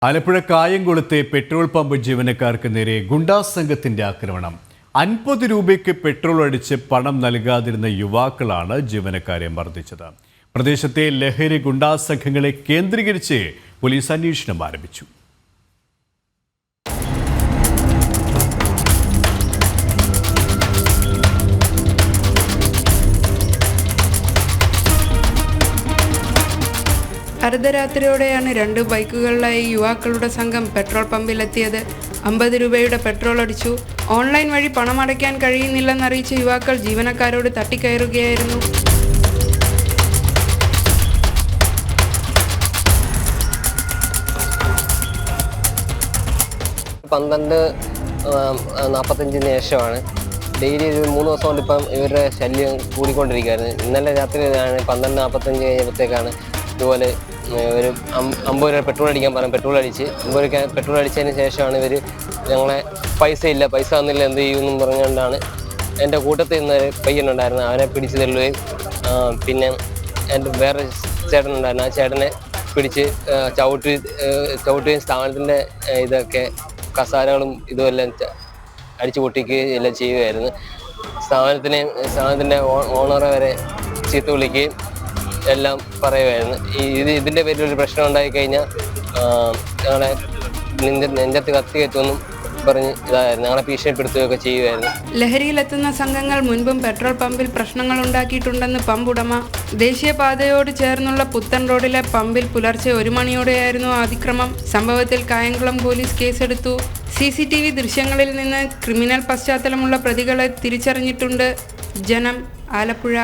Alappuzha കായംകുളത്തെ petrol pump ജീവനക്കാർക്ക് നേരെ ഗുണ്ടാ സംഘത്തിന്റെ ആക്രമണം. 50 രൂപയ്ക്ക് പെട്രോൾ അടിച്ച് പണം നൽകാതിരുന്ന യുവാക്കളാണ് ജീവനക്കാരെ മർദ്ദിച്ചത്. പ്രദേശത്തെ ലഹരി ഗുണ്ടാ സംഘങ്ങളെ കേന്ദ്രീകരിച്ച് പോലീസ് അന്വേഷണം ആരംഭിച്ചു. അർദ്ധരാത്രിയോടെയാണ് 2 ബൈക്കുകളിലായി യുവാക്കളുടെ സംഘം പെട്രോൾ പമ്പിലെത്തിയത്. 50 രൂപയുടെ പെട്രോൾ അടിച്ചു. ഓൺലൈൻ വഴി പണമടയ്ക്കാൻ കഴിയുന്നില്ലെന്നറിയിച്ച യുവാക്കൾ ജീവനക്കാരോട് തട്ടിക്കയറുകയായിരുന്നു. പന്ത്രണ്ട് 45 ശേഷമാണ്. ഡെയിലി ഒരു 3 ദിവസം കൊണ്ട് ഇപ്പം ഇവരുടെ ശല്യം കൂടിക്കൊണ്ടിരിക്കുകയായിരുന്നു. ഇന്നലെ രാത്രി 12:45 കഴിഞ്ഞപ്പോഴത്തേക്കാണ് ഇതുപോലെ ഒരു 50 രൂപ പെട്രോൾ അടിക്കാൻ പറഞ്ഞു. പെട്രോൾ അടിച്ച് 50 രൂപ പെട്രോൾ അടിച്ചതിന് ശേഷമാണ് ഇവർ ഞങ്ങളെ പൈസ തന്നില്ല എന്ത് ചെയ്യുമെന്നും പറഞ്ഞുകൊണ്ടാണ് എൻ്റെ കൂട്ടത്തിൽ നിന്ന് പയ്യനുണ്ടായിരുന്നു, അവനെ പിടിച്ച് തള്ളുകയും പിന്നെ എൻ്റെ വേറെ ചേട്ടനുണ്ടായിരുന്നു, ആ ചേട്ടനെ പിടിച്ച് ചവിട്ടുകയും സ്ഥാപനത്തിൻ്റെ ഇതൊക്കെ കസാരകളും ഇതുമെല്ലാം അടിച്ചു പൊട്ടിക്കുകയും എല്ലാം ചെയ്യുകയായിരുന്നു. സ്ഥാപനത്തിൻ്റെ ഓണറെ വരെ ചീത്ത വിളിക്കുകയും എല്ലാം പറയുമായിരുന്നു. ഇതിൻ്റെ പേരിൽ ഒരു പ്രശ്നം ഉണ്ടായിക്കഴിഞ്ഞാൽ ഞങ്ങളെ നെഞ്ചത്ത് കത്തി കയറ്റുമെന്നും പറഞ്ഞ് ഇതായിരുന്നു, ഞങ്ങളെ ഭീഷണിപ്പെടുത്തുകയൊക്കെ ചെയ്യുമായിരുന്നു. ലഹരിയിലെത്തുന്ന സംഘങ്ങൾ മുൻപും പെട്രോൾ പമ്പിൽ പ്രശ്നങ്ങൾ ഉണ്ടാക്കിയിട്ടുണ്ടെന്ന് പമ്പ് ഉടമ. ദേശീയപാതയോട് ചേർന്നുള്ള പുത്തൻ റോഡിലെ പമ്പിൽ പുലർച്ചെ 1 മണിയോടെയായിരുന്നു അതിക്രമം. സംഭവത്തിൽ കായംകുളം പോലീസ് കേസെടുത്തു. CCTV ദൃശ്യങ്ങളിൽ നിന്ന് ക്രിമിനൽ പശ്ചാത്തലമുള്ള പ്രതികളെ തിരിച്ചറിഞ്ഞിട്ടുണ്ട്. ജനം, ആലപ്പുഴ.